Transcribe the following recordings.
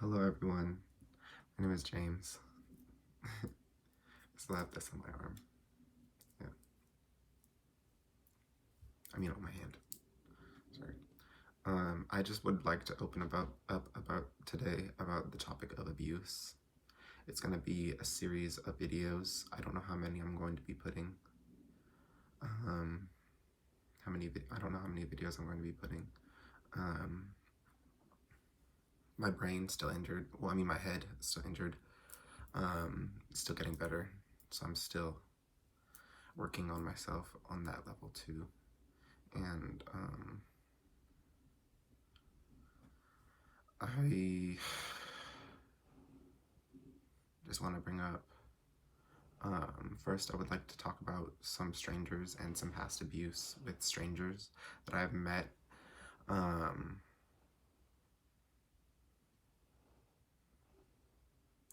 Hello everyone, my name is James. Still have this on my arm. Yeah, I mean on my hand. Sorry. I just would like to open up about today about the topic of abuse. It's gonna be a series of videos. I don't know how many I'm going to be putting. I don't know how many videos I'm going to be putting. My brain's still injured. Well, I mean my head is still injured. Still getting better. So I'm still working on myself on that level too. And I just want to bring up, first I would like to talk about some strangers and some past abuse with strangers that I've met.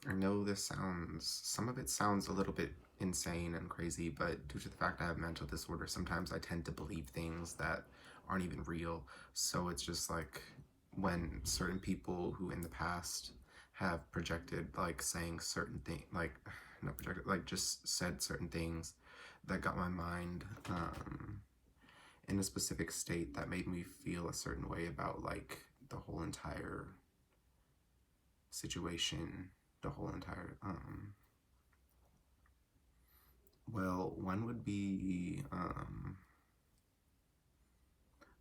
I know some of it sounds a little bit insane and crazy, but due to the fact I have mental disorder, sometimes I tend to believe things that aren't even real. So it's just like when certain people who in the past have projected, like saying certain things, like not projected, like just said certain things that got my mind in a specific state that made me feel a certain way about like the whole entire situation, the whole entire well, one would be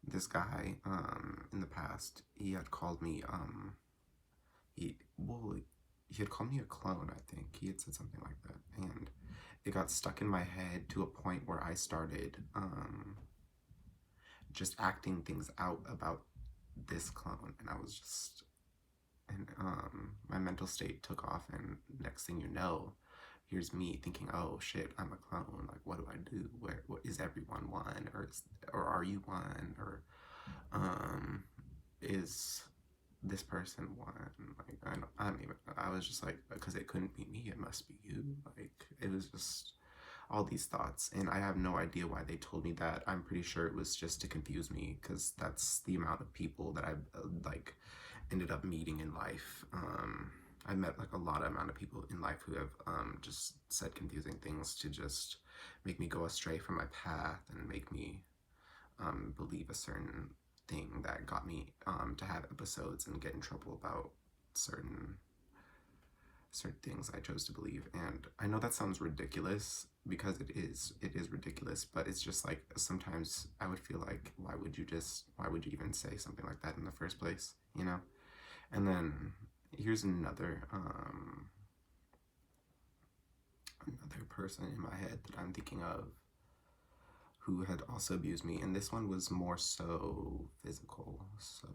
this guy in the past. He had called me he well he had called me a clone. I think he had said something like that, and it got stuck in my head to a point where I started just acting things out about this clone, and I was just and my mental state took off, and next thing you know, here's me thinking, oh shit, I'm a clone, like what do I do, what is everyone one, or are you one, or is this person one, like I don't even, I was just like, because it couldn't be me, it must be you, like it was just all these thoughts, and I have no idea why they told me that. I'm pretty sure it was just to confuse me, because that's the amount of people that I've like ended up meeting in life. I met like a lot of amount of people in life who have just said confusing things to just make me go astray from my path and make me believe a certain thing that got me to have episodes and get in trouble about certain things I chose to believe. And I know that sounds ridiculous, because it is ridiculous, but it's just like sometimes I would feel like why would you even say something like that in the first place, you know? And then here's another person in my head that I'm thinking of who had also abused me, and this one was more so physical. So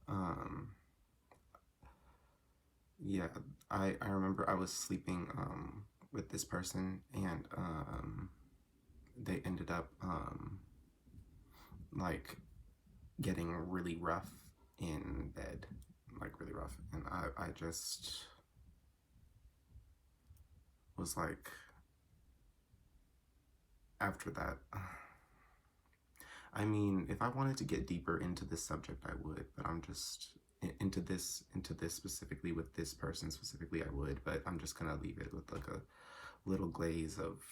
um yeah, I remember I was sleeping with this person, and they ended up like getting really rough in bed, like really rough, and I just was like, after that, I mean, if I wanted to get deeper into this subject, I would, but I'm just into this specifically with this person specifically, I would, but I'm just gonna leave it with like a little glaze of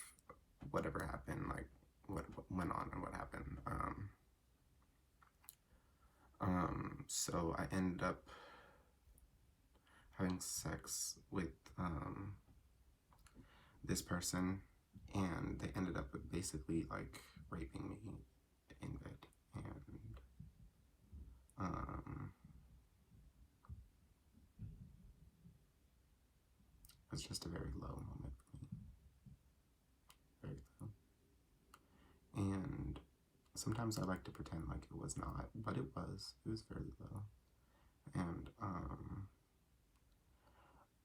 whatever happened, like what went on and what happened. So I ended up having sex with this person, and they ended up basically like raping me in bed, and um, it was just a very low moment for me, very low. And sometimes I like to pretend like it was not, but it was. It was very low, and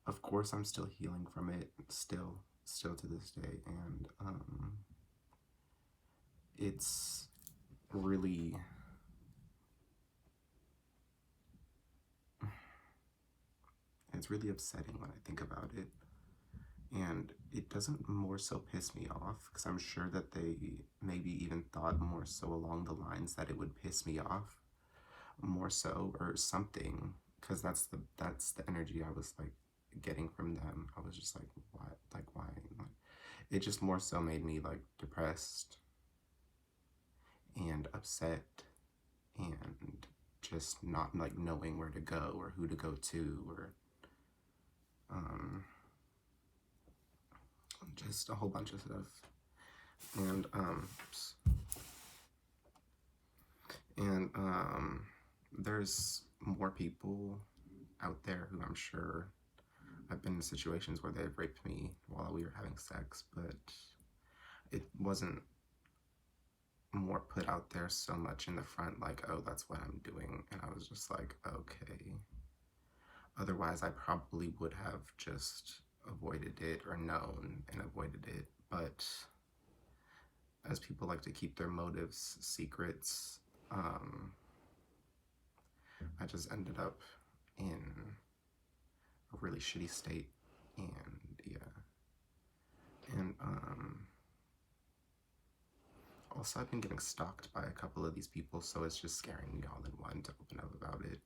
of course I'm still healing from it, still to this day, and it's really it's really upsetting when I think about it. And it doesn't more so piss me off, because I'm sure that they maybe even thought more so along the lines that it would piss me off. more so, or something, because that's the energy I was like getting from them. I was just like, what, like why, like, it just more so made me like depressed and upset and just not like knowing where to go or who to go to, or um just a whole bunch of stuff. And there's more people out there who I'm sure I've been in situations where they've raped me while we were having sex, but it wasn't more put out there so much in the front, like, oh, that's what I'm doing. And I was just like, okay. Otherwise, I probably would have just avoided it or known and avoided it. But as people like to keep their motives secrets, I just ended up in a really shitty state. And yeah. And also, I've been getting stalked by a couple of these people, so it's just scaring me all in one to open up about it,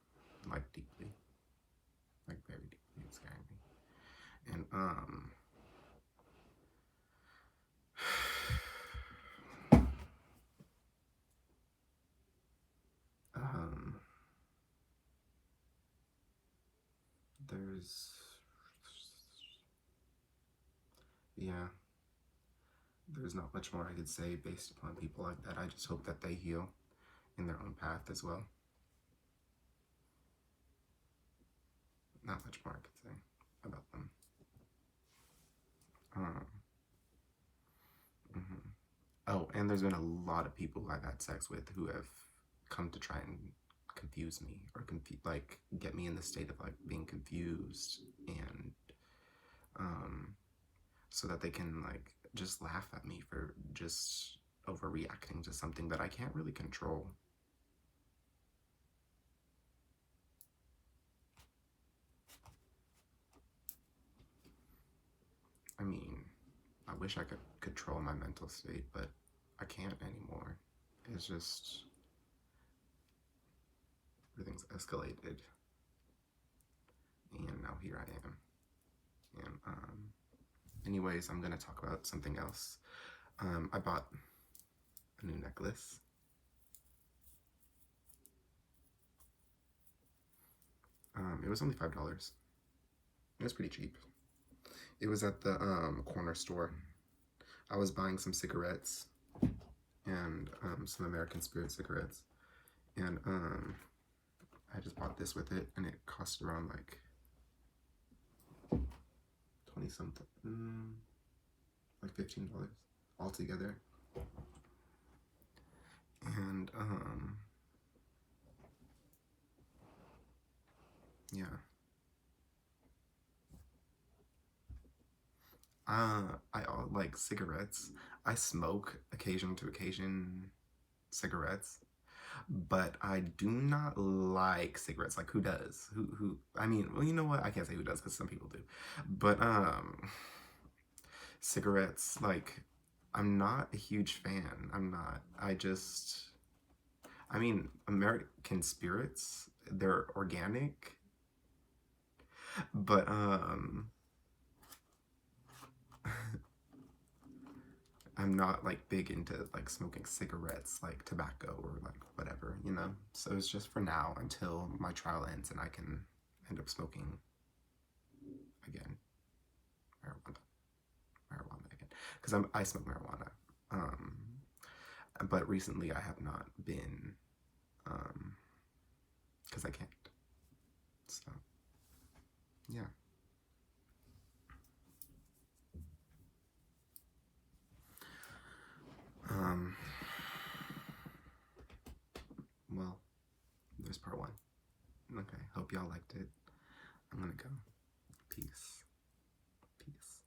like deeply, like very deeply. It's scaring me. And um, there's, yeah, there's not much more I could say based upon people like that. I just hope that they heal in their own path as well. Not much more I could say about them. Um, mhm. Oh, and there's been a lot of people I've had sex with who have come to try and confuse me, or like get me in the state of like being confused, and um, so that they can like just laugh at me for just overreacting to something that I can't really control. I mean, I wish I could control my mental state, but I can't anymore. It's just everything's escalated, and now here I am. And anyways, I'm gonna talk about something else. I bought a new necklace. It was only $5. It was pretty cheap. It was at the corner store. I was buying some cigarettes and some American Spirit cigarettes, and I just bought this with it, and it cost around like 20 something, like $15 altogether. And yeah. I like cigarettes. I smoke occasion to occasion cigarettes, but I do not like cigarettes. Like, who does? Who? I mean, well, you know what? I can't say who does because some people do. But cigarettes, like, I'm not a huge fan. I'm not. I mean, American Spirits, they're organic, but I'm not like big into like smoking cigarettes, like tobacco or like whatever, you know? So it's just for now until my trial ends and I can end up smoking again. Marijuana. Marijuana again. Because I smoke marijuana. Um, but recently I have not been, because I can't. So, yeah. Um, well, there's part one. Okay, hope y'all liked it. I'm gonna go. Peace. Peace.